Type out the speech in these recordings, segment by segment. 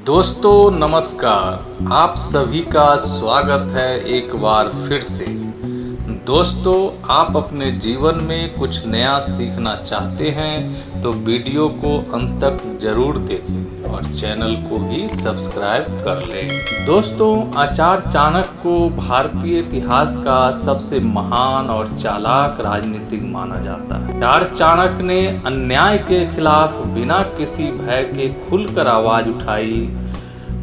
दोस्तों नमस्कार, आप सभी का स्वागत है एक बार फिर से। दोस्तों, आप अपने जीवन में कुछ नया सीखना चाहते हैं तो वीडियो को अंत तक जरूर देखें और चैनल को भी सब्सक्राइब कर लें। दोस्तों, आचार्य चाणक्य को भारतीय इतिहास का सबसे महान और चालाक राजनीतिक माना जाता है। आचार्य चाणक्य ने अन्याय के खिलाफ बिना किसी भय के खुलकर आवाज उठाई।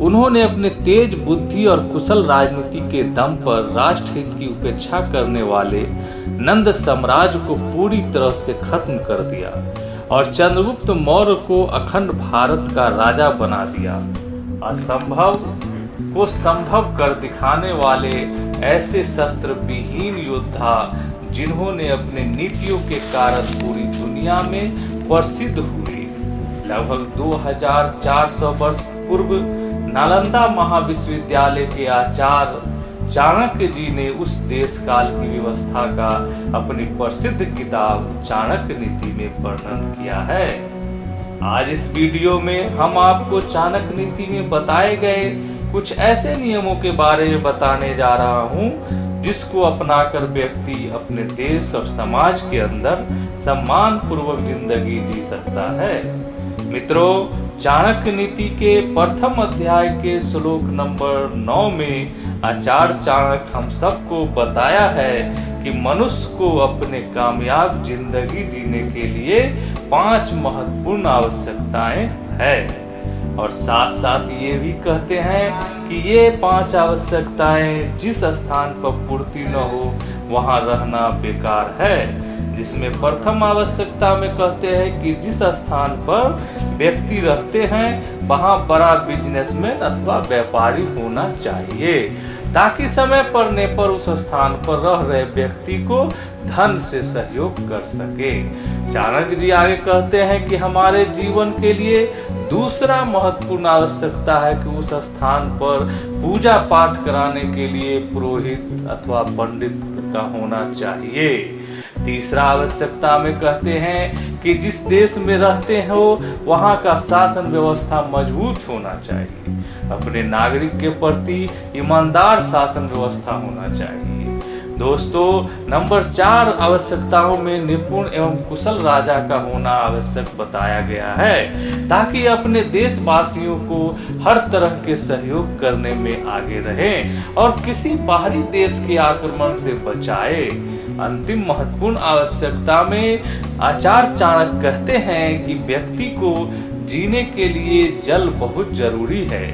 उन्होंने अपने तेज बुद्धि और कुशल राजनीति के दम पर राष्ट्रहित की उपेक्षा करने वाले नंद साम्राज्य को पूरी तरह से खत्म कर दिया और चंद्रगुप्त मौर्य को अखंड भारत का राजा बना दिया। असंभव को संभव कर दिखाने वाले ऐसे शस्त्र विहीन योद्धा जिन्होंने अपने नीतियों के कारण पूरी दुनिया में प्रसिद्ध हुए। लगभग 2400 वर्ष पूर्व नालंदा महाविश्वविद्यालय के आचार्य चाणक्य जी ने उस देश काल की व्यवस्था का अपनी प्रसिद्ध किताब चाणक्य नीति में वर्णन किया है। आज इस वीडियो में हम आपको चाणक्य नीति में बताए गए कुछ ऐसे नियमों के बारे में बताने जा रहा हूँ जिसको अपनाकर व्यक्ति अपने देश और समाज के अंदर सम्मान पूर्वक जिंदगी जी सकता है। मित्रों, चाणक्य नीति के प्रथम अध्याय के श्लोक नंबर 9 में आचार्य चाणक्य हम सबको बताया है कि मनुष्य को अपने कामयाब जिंदगी जीने के लिए 5 महत्वपूर्ण आवश्यकताएं हैं और साथ साथ ये भी कहते हैं कि ये 5 आवश्यकताएं जिस स्थान पर पूर्ति न हो वहां रहना बेकार है। जिसमें प्रथम आवश्यकता में कहते हैं कि जिस स्थान पर व्यक्ति रहते हैं वहां बड़ा बिजनेसमैन अथवा व्यापारी होना चाहिए ताकि समय पड़ने पर उस स्थान पर रह रहे व्यक्ति को धन से सहयोग कर सके। चाणक्य जी आगे कहते हैं कि हमारे जीवन के लिए दूसरा महत्वपूर्ण आवश्यकता है कि उस स्थान पर पूजा पाठ कराने के लिए पुरोहित अथवा पंडित का होना चाहिए। तीसरा आवश्यकता में कहते हैं कि जिस देश में रहते हो वहां का शासन व्यवस्था मजबूत होना चाहिए। अपने नागरिक के प्रति ईमानदार शासन व्यवस्था होना चाहिए। दोस्तों, नंबर 4 आवश्यकताओं में निपुण एवं कुशल राजा का होना आवश्यक बताया गया है ताकि अपने देशवासियों को हर तरह के सहयोग करने में आगे रहें और किसी बाहरी देश के आक्रमण से बचाए। अंतिम महत्वपूर्ण आवश्यकता में आचार्य चाणक्य कहते हैं कि व्यक्ति को जीने के लिए जल बहुत जरूरी है,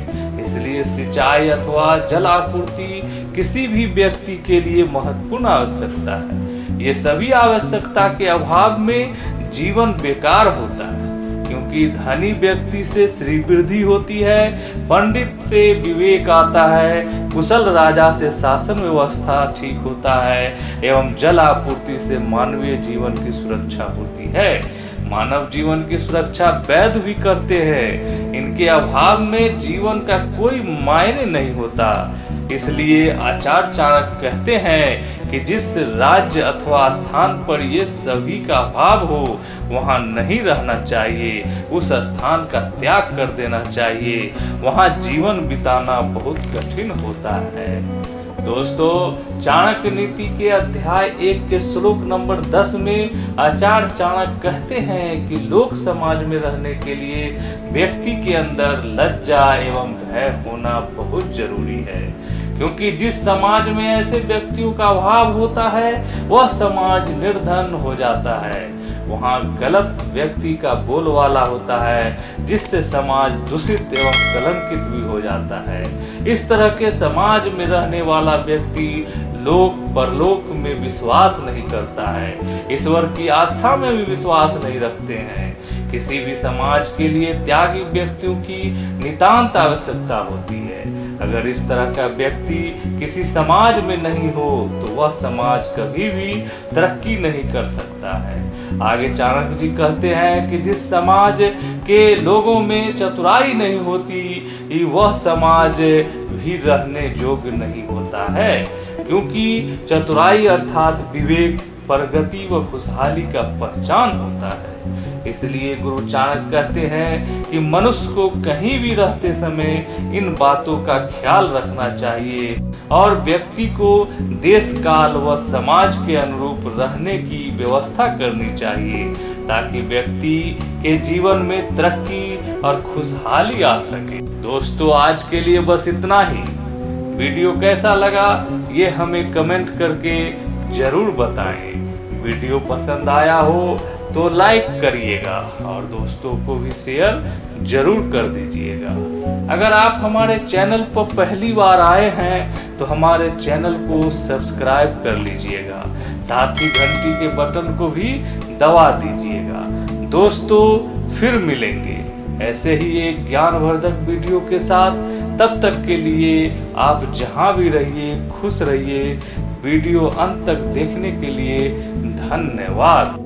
इसलिए सिंचाई अथवा जल आपूर्ति किसी भी व्यक्ति के लिए महत्वपूर्ण आवश्यकता है। ये सभी आवश्यकता के अभाव में जीवन बेकार होता है क्योंकि धनी व्यक्ति से श्रीवृद्धि होती है, पंडित से विवेक आता है, कुशल राजा से शासन व्यवस्था ठीक होता है एवं जल आपूर्ति से मानवीय जीवन की सुरक्षा होती है। मानव जीवन की सुरक्षा वैद्य भी करते हैं। इनके अभाव में जीवन का कोई मायने नहीं होता। इसलिए आचार्य चाणक्य कहते हैं कि जिस राज्य अथवा स्थान पर ये सभी का अभाव हो वहां नहीं रहना चाहिए, उस स्थान का त्याग कर देना चाहिए। वहां जीवन बिताना बहुत कठिन होता है। दोस्तों, चाणक्य नीति के अध्याय 1 के श्लोक नंबर 10 में आचार्य चाणक्य कहते हैं कि लोक समाज में रहने के लिए व्यक्ति के अंदर लज्जा एवं भय होना बहुत जरूरी है क्योंकि जिस समाज में ऐसे व्यक्तियों का अभाव होता है वह समाज निर्धन हो जाता है। वहाँ गलत व्यक्ति का बोलबाला होता है जिससे समाज दूषित एवं कलंकित भी हो जाता है। इस तरह के समाज में रहने वाला व्यक्ति लोक परलोक में विश्वास नहीं करता है, ईश्वर की आस्था में भी विश्वास नहीं रखते हैं। किसी भी समाज के लिए त्यागी व्यक्तियों की नितांत आवश्यकता होती है। अगर इस तरह का व्यक्ति किसी समाज में नहीं हो तो वह समाज कभी भी तरक्की नहीं कर सकता है। आगे चाणक्य जी कहते हैं कि जिस समाज के लोगों में चतुराई नहीं होती वह समाज भी रहने योग्य नहीं होता है क्योंकि चतुराई अर्थात विवेक प्रगति व खुशहाली का पहचान होता है। इसलिए गुरु चाणक्य कहते हैं कि मनुष्य को कहीं भी रहते समय इन बातों का ख्याल रखना चाहिए और व्यक्ति को देश काल व समाज के अनुरूप रहने की व्यवस्था करनी चाहिए, ताकि व्यक्ति के जीवन में तरक्की और खुशहाली आ सके। दोस्तों, आज के लिए बस इतना ही। वीडियो कैसा लगा ये हमें कमेंट करके जरूर बताएं। वीडियो पसंद आया हो तो लाइक करिएगा और दोस्तों को भी शेयर जरूर कर दीजिएगा। अगर आप हमारे चैनल पर पहली बार आए हैं तो हमारे चैनल को सब्सक्राइब कर लीजिएगा, साथ ही घंटी के बटन को भी दबा दीजिएगा। दोस्तों, फिर मिलेंगे ऐसे ही एक ज्ञानवर्धक वीडियो के साथ। तब तक के लिए आप जहां भी रहिए खुश रहिए। वीडियो अंत तक देखने के लिए धन्यवाद।